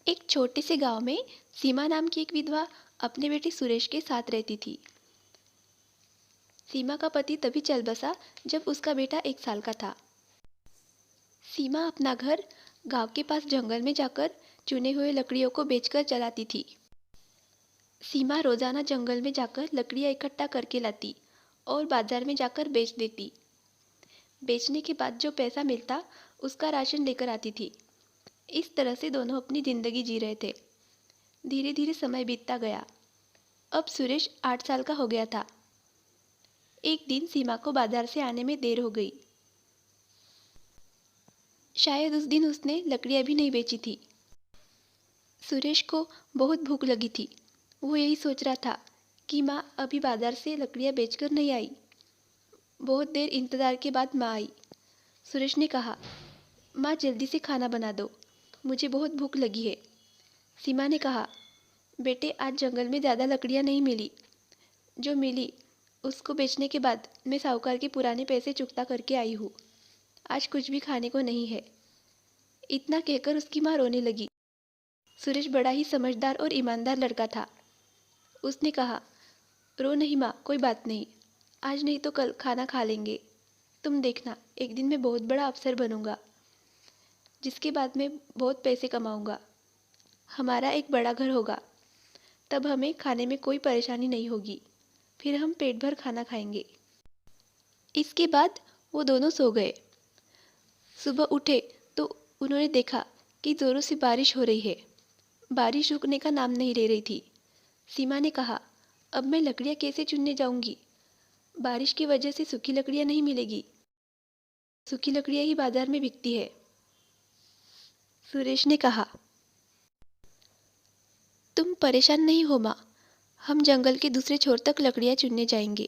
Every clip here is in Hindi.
एक छोटे से गांव में सीमा नाम की एक विधवा अपने बेटे सुरेश के साथ रहती थी। सीमा का पति तभी चल बसा जब उसका बेटा 1 साल का था। सीमा अपना घर गांव के पास जंगल में जाकर चुने हुए लकड़ियों को बेचकर चलाती थी। सीमा रोजाना जंगल में जाकर लकड़ियां इकट्ठा करके लाती और बाजार में जाकर बेच देती। बेचने के बाद जो पैसा मिलता उसका राशन लेकर आती थी। इस तरह से दोनों अपनी जिंदगी जी रहे थे। धीरे धीरे समय बीतता गया। अब सुरेश 8 साल का हो गया था। एक दिन सीमा को बाजार से आने में देर हो गई। शायद उस दिन उसने लकड़ियां भी नहीं बेची थी। सुरेश को बहुत भूख लगी थी। वो यही सोच रहा था कि माँ अभी बाजार से लकड़ियां बेचकर नहीं आई। बहुत देर इंतजार के बाद माँ आई। सुरेश ने कहा, माँ जल्दी से खाना बना दो, मुझे बहुत भूख लगी है। सीमा ने कहा, बेटे आज जंगल में ज़्यादा लकड़ियां नहीं मिली। जो मिली उसको बेचने के बाद मैं साहूकार के पुराने पैसे चुकता करके आई हूँ। आज कुछ भी खाने को नहीं है। इतना कहकर उसकी माँ रोने लगी। सुरेश बड़ा ही समझदार और ईमानदार लड़का था। उसने कहा, रो नहीं माँ, कोई बात नहीं, आज नहीं तो कल खाना खा लेंगे। तुम देखना, एक दिन मैं बहुत बड़ा अफसर बनूंगा, जिसके बाद मैं बहुत पैसे कमाऊंगा। हमारा एक बड़ा घर होगा, तब हमें खाने में कोई परेशानी नहीं होगी। फिर हम पेट भर खाना खाएंगे। इसके बाद वो दोनों सो गए। सुबह उठे तो उन्होंने देखा कि जोरों से बारिश हो रही है। बारिश रुकने का नाम नहीं ले रही थी। सीमा ने कहा, अब मैं लकड़ियाँ कैसे चुनने जाऊंगी? बारिश की वजह से सूखी लकड़ियाँ नहीं मिलेगी। सूखी लकड़ियाँ ही बाजार में बिकती है। सुरेश ने कहा, तुम परेशान नहीं हो माँ, हम जंगल के दूसरे छोर तक लकड़ियाँ चुनने जाएंगे।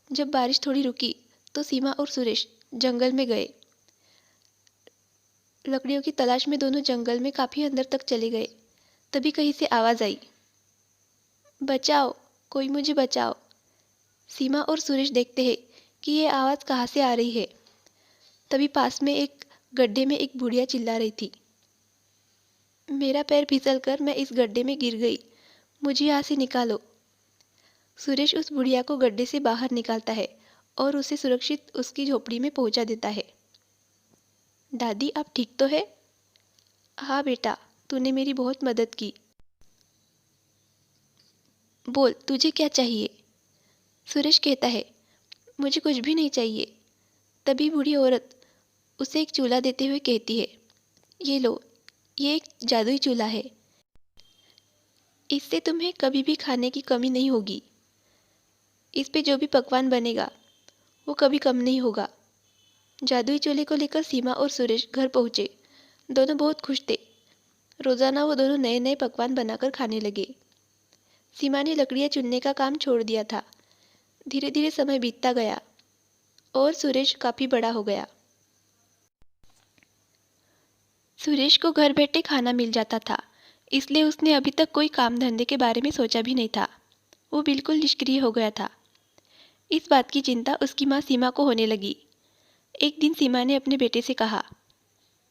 जब बारिश थोड़ी रुकी तो सीमा और सुरेश जंगल में गए। लकड़ियों की तलाश में दोनों जंगल में काफ़ी अंदर तक चले गए। तभी कहीं से आवाज़ आई, बचाओ, कोई मुझे बचाओ। सीमा और सुरेश देखते हैं कि ये आवाज़ कहाँ से आ रही है। तभी पास में एक गड्ढे में एक बुढ़िया चिल्ला रही थी, मेरा पैर फिसल कर मैं इस गड्ढे में गिर गई, मुझे यहाँ से निकालो। सुरेश उस बुढ़िया को गड्ढे से बाहर निकालता है और उसे सुरक्षित उसकी झोपड़ी में पहुंचा देता है। दादी, आप ठीक तो है? हाँ बेटा, तूने मेरी बहुत मदद की। बोल, तुझे क्या चाहिए? सुरेश कहता है, मुझे कुछ भी नहीं चाहिए। तभी बूढ़ी औरत उसे एक चूल्हा देते हुए कहती है, ये लो, ये एक जादुई चूल्हा है। इससे तुम्हें कभी भी खाने की कमी नहीं होगी। इस पे जो भी पकवान बनेगा वो कभी कम नहीं होगा। जादुई चूल्हे को लेकर सीमा और सुरेश घर पहुंचे। दोनों बहुत खुश थे। रोजाना वो दोनों नए नए पकवान बनाकर खाने लगे। सीमा ने लकड़ियाँ चुनने का काम छोड़ दिया था। धीरे धीरे समय बीतता गया और सुरेश काफ़ी बड़ा हो गया। सुरेश को घर बैठे खाना मिल जाता था, इसलिए उसने अभी तक कोई काम धंधे के बारे में सोचा भी नहीं था। वो बिल्कुल निष्क्रिय हो गया था। इस बात की चिंता उसकी माँ सीमा को होने लगी। एक दिन सीमा ने अपने बेटे से कहा,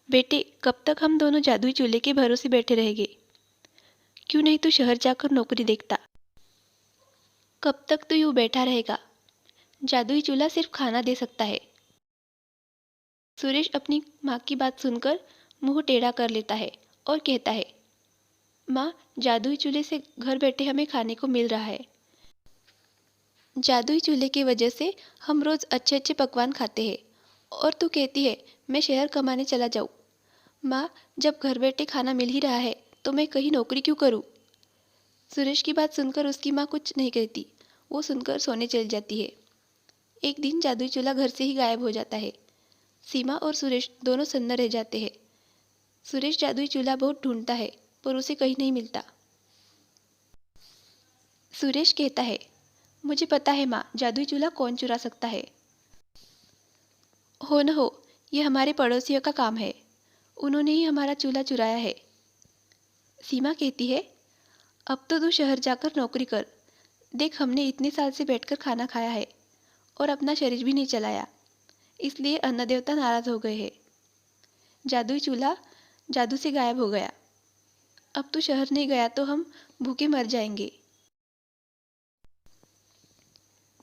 बेटे, कब तक हम दोनों जादुई चूल्हे के भरोसे बैठे रहेंगे? क्यों नहीं तू शहर जाकर नौकरी देखता? कब तक तू यूँ बैठा रहेगा? जादुई चूल्हा सिर्फ खाना दे सकता है। सुरेश अपनी माँ की बात सुनकर मुंह टेढ़ा कर लेता है और कहता है, माँ, जादुई चूल्हे से घर बैठे हमें खाने को मिल रहा है। जादुई चूल्हे की वजह से हम रोज़ अच्छे अच्छे पकवान खाते हैं और तू कहती है मैं शहर कमाने चला जाऊँ। माँ, जब घर बैठे खाना मिल ही रहा है तो मैं कहीं नौकरी क्यों करूँ? सुरेश की बात सुनकर उसकी माँ कुछ नहीं कहती। वो सुनकर सोने चली जाती है। एक दिन जादुई चूल्हा घर से ही गायब हो जाता है। सीमा और सुरेश दोनों सन्न रह जाते हैं। सुरेश जादुई चूल्हा बहुत ढूंढता है पर उसे कहीं नहीं मिलता। सुरेश कहता है, मुझे पता है माँ, जादुई चूल्हा कौन चुरा सकता है। हो न हो, ये हमारे पड़ोसियों का काम है। उन्होंने ही हमारा चूल्हा चुराया है। सीमा कहती है, अब तो तू शहर जाकर नौकरी कर। देख, हमने इतने साल से बैठकर खाना खाया है और अपना शरीर भी नहीं चलाया, इसलिए अन्न देवता नाराज हो गए हैं। जादुई चूल्हा जादू से गायब हो गया। अब तू शहर नहीं गया तो हम भूखे मर जाएंगे।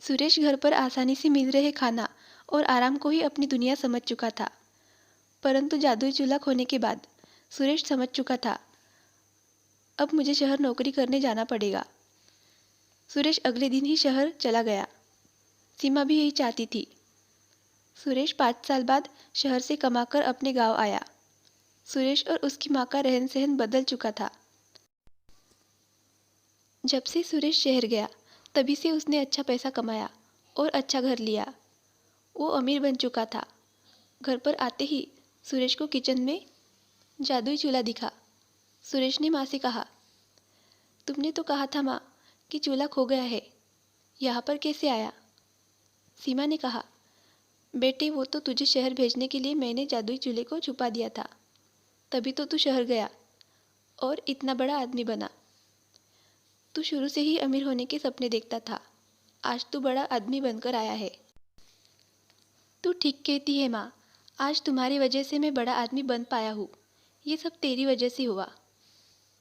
सुरेश घर पर आसानी से मिल रहे खाना और आराम को ही अपनी दुनिया समझ चुका था, परंतु जादुई चूल्हा खोने के बाद सुरेश समझ चुका था, अब मुझे शहर नौकरी करने जाना पड़ेगा। सुरेश अगले दिन ही शहर चला गया। सीमा भी यही चाहती थी। सुरेश 5 साल बाद शहर से कमाकर अपने गांव आया। सुरेश और उसकी माँ का रहन सहन बदल चुका था। जब से सुरेश शहर गया तभी से उसने अच्छा पैसा कमाया और अच्छा घर लिया। वो अमीर बन चुका था। घर पर आते ही सुरेश को किचन में जादुई चूल्हा दिखा। सुरेश ने माँ से कहा, तुमने तो कहा था माँ कि चूल्हा खो गया है, यहाँ पर कैसे आया? सीमा ने कहा, बेटे वो तो तुझे शहर भेजने के लिए मैंने जादुई चूल्हे को छुपा दिया था, तभी तो तू शहर गया और इतना बड़ा आदमी बना। तू शुरू से ही अमीर होने के सपने देखता था, आज तू बड़ा आदमी बनकर आया है। तू ठीक कहती है माँ, आज तुम्हारी वजह से मैं बड़ा आदमी बन पाया हूँ। ये सब तेरी वजह से हुआ।